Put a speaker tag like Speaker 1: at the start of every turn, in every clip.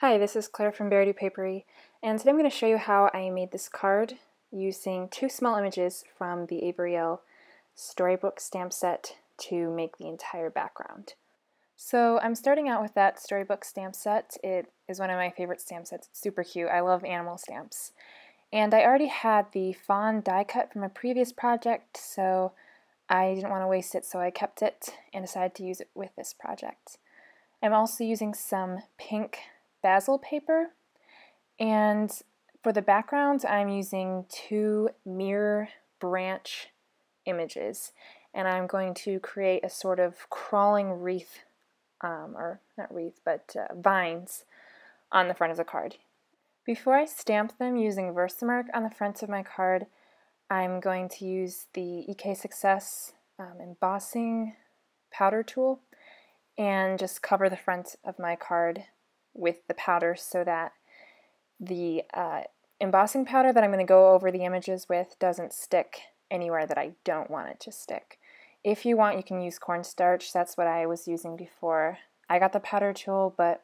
Speaker 1: Hi, this is Claire from Bear Do Papery, and today I'm going to show you how I made this card using two small images from the Avery Elle storybook stamp set to make the entire background. So I'm starting out with that storybook stamp set. It is one of my favorite stamp sets. It's super cute. I love animal stamps. And I already had the fawn die cut from a previous project, so I didn't want to waste it, so I kept it and decided to use it with this project. I'm also using some pink basil paper, and for the background I'm using two mirror branch images, and I'm going to create a sort of crawling wreath, or not wreath, but vines on the front of the card. Before I stamp them using Versamark on the front of my card, I'm going to use the EK Success embossing powder tool and just cover the front of my card with the powder so that the embossing powder that I'm going to go over the images with doesn't stick anywhere that I don't want it to stick. If you want, you can use cornstarch. That's what I was using before I got the powder tool, but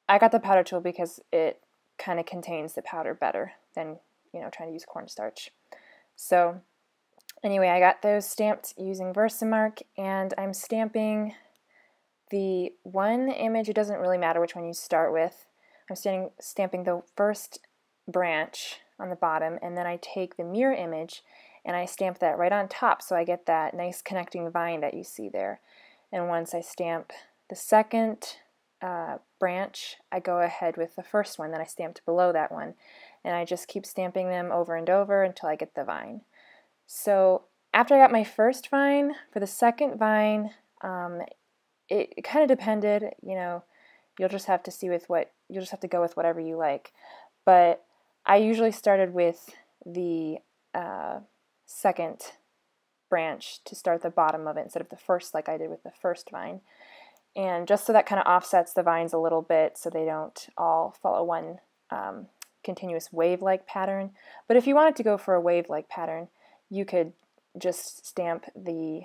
Speaker 1: I got the powder tool because it kind of contains the powder better than, trying to use cornstarch. So anyway, I got those stamped using Versamark, and I'm stamping the one image. It doesn't really matter which one you start with. I'm stamping the first branch on the bottom, and then I take the mirror image and I stamp that right on top so I get that nice connecting vine that you see there. And once I stamp the second branch, I go ahead with the first one that I stamped below that one, and I just keep stamping them over and over until I get the vine. So after I got my first vine, for the second vine, it kind of depended, you'll just have to you'll just have to go with whatever you like. But I usually started with the second branch to start the bottom of it instead of the first like I did with the first vine. And just so that kind of offsets the vines a little bit so they don't all follow one continuous wave-like pattern. But if you wanted to go for a wave-like pattern, you could just stamp the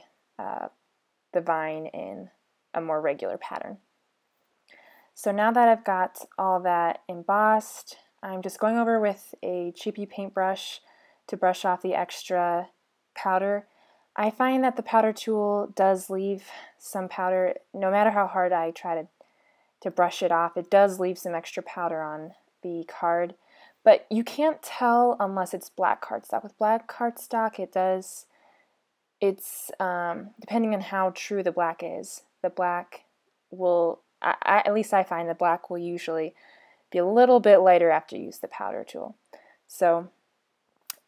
Speaker 1: vine in a more regular pattern. So now that I've got all that embossed, I'm just going over with a cheapy paintbrush to brush off the extra powder. I find that the powder tool does leave some powder. No matter how hard I try to brush it off, it does leave some extra powder on the card. But you can't tell unless it's black cardstock. With black cardstock, it's depending on how true the black is. The black will, at least I find the black will usually be a little bit lighter after you use the powder tool. So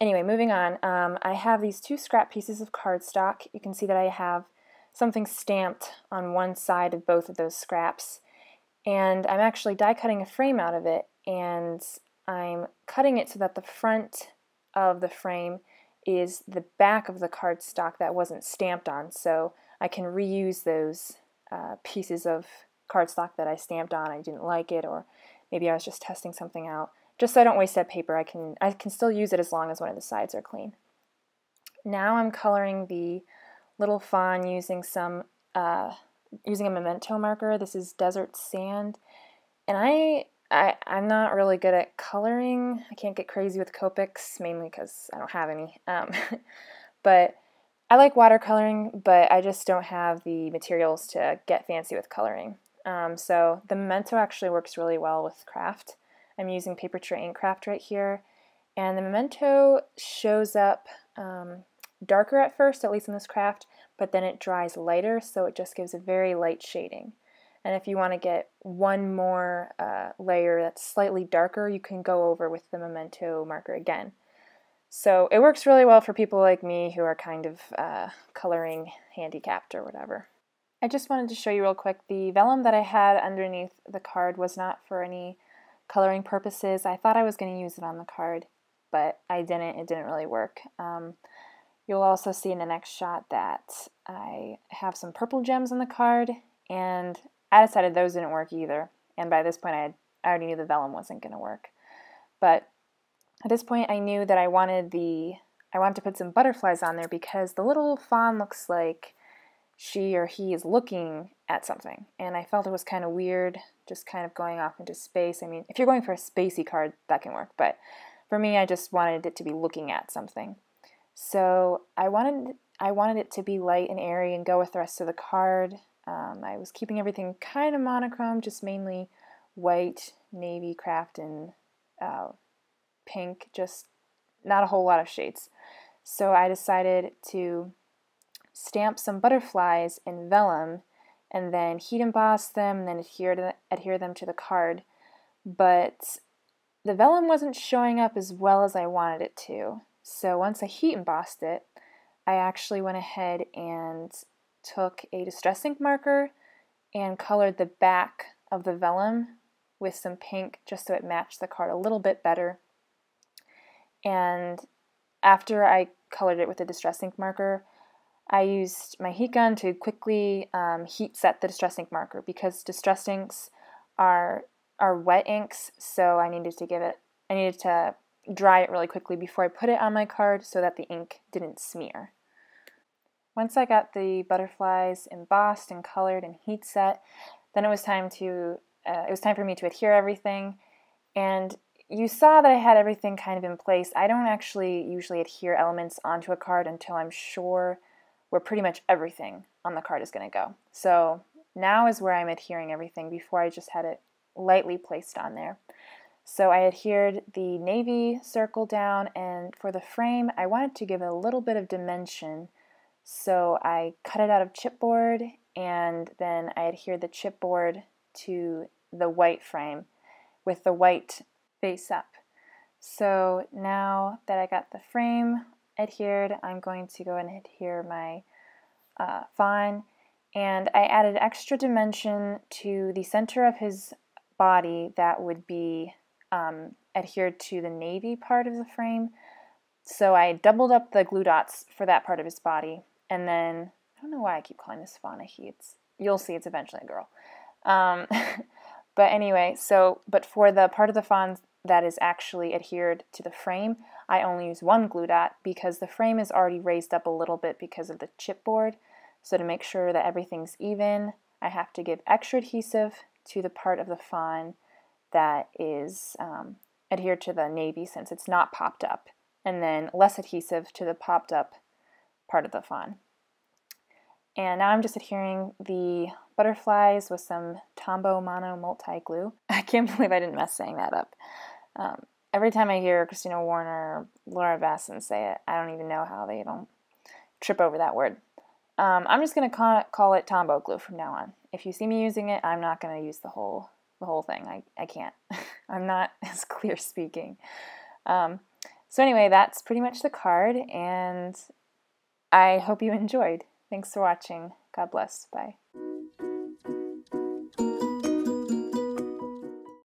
Speaker 1: anyway, moving on, I have these two scrap pieces of cardstock. You can see that I have something stamped on one side of both of those scraps, and I'm actually die cutting a frame out of it, and I'm cutting it so that the front of the frame is the back of the cardstock that wasn't stamped on, so I can reuse those pieces of cardstock that I stamped on. I didn't like it, or maybe I was just testing something out. Just so I don't waste that paper, I can still use it as long as one of the sides are clean. Now I'm coloring the little fawn using a memento marker. This is Desert Sand, and I'm not really good at coloring. I can't get crazy with Copics, mainly because I don't have any. But I like watercoloring, but I just don't have the materials to get fancy with coloring. So the memento actually works really well with craft. I'm using Paper Tray Ink Craft right here, and the memento shows up darker at first, at least in this craft, but then it dries lighter, so it just gives a very light shading. And if you want to get one more layer that's slightly darker, you can go over with the memento marker again. So it works really well for people like me who are kind of coloring handicapped or whatever. I just wanted to show you real quick, the vellum that I had underneath the card was not for any coloring purposes. I thought I was going to use it on the card, but I didn't. It didn't really work. You'll also see in the next shot that I have some purple gems on the card, and I decided those didn't work either. And by this point I already knew the vellum wasn't going to work. But at this point I knew that I wanted to put some butterflies on there because the little fawn looks like she or he is looking at something, and I felt it was kind of weird just kind of going off into space. I mean, if you're going for a spacey card, that can work, but for me, I just wanted it to be looking at something. So I wanted it to be light and airy and go with the rest of the card. I was keeping everything kind of monochrome, just mainly white, navy, craft, and pink, just not a whole lot of shades. So I decided to stamp some butterflies in vellum and then heat emboss them and then adhere them to the card. But the vellum wasn't showing up as well as I wanted it to. So once I heat embossed it, I actually went ahead and took a distress ink marker and colored the back of the vellum with some pink just so it matched the card a little bit better. And after I colored it with the distress ink marker, I used my heat gun to quickly heat set the distress ink marker because distress inks are wet inks, so I needed to dry it really quickly before I put it on my card so that the ink didn't smear. Once I got the butterflies embossed and colored and heat set, then it was time for me to adhere everything. And you saw that I had everything kind of in place. I don't actually usually adhere elements onto a card until I'm sure where pretty much everything on the card is going to go. So now is where I'm adhering everything before I just had it lightly placed on there. So I adhered the navy circle down, and for the frame I wanted to give it a little bit of dimension. So I cut it out of chipboard and then I adhered the chipboard to the white frame with the white face up. So now that I got the frame adhered, I'm going to go and adhere my fawn, and I added extra dimension to the center of his body that would be adhered to the navy part of the frame. So I doubled up the glue dots for that part of his body, and then, I don't know why I keep calling this fawn a he. You'll see it's eventually a girl. But anyway, but for the part of the fawn that is actually adhered to the frame, I only use one glue dot because the frame is already raised up a little bit because of the chipboard. So to make sure that everything's even, I have to give extra adhesive to the part of the fawn that is adhered to the navy since it's not popped up, and then less adhesive to the popped up part of the fawn. And now I'm just adhering the butterflies with some Tombow Mono Multi Glue. I can't believe I didn't mess saying that up. Every time I hear Christina Warner or Laura Basson say it, I don't even know how they don't trip over that word. I'm just going to call it Tombow Glue from now on. If you see me using it, I'm not going to use the whole thing. I can't. I'm not as clear speaking. So anyway, that's pretty much the card, and I hope you enjoyed. Thanks for watching. God bless. Bye.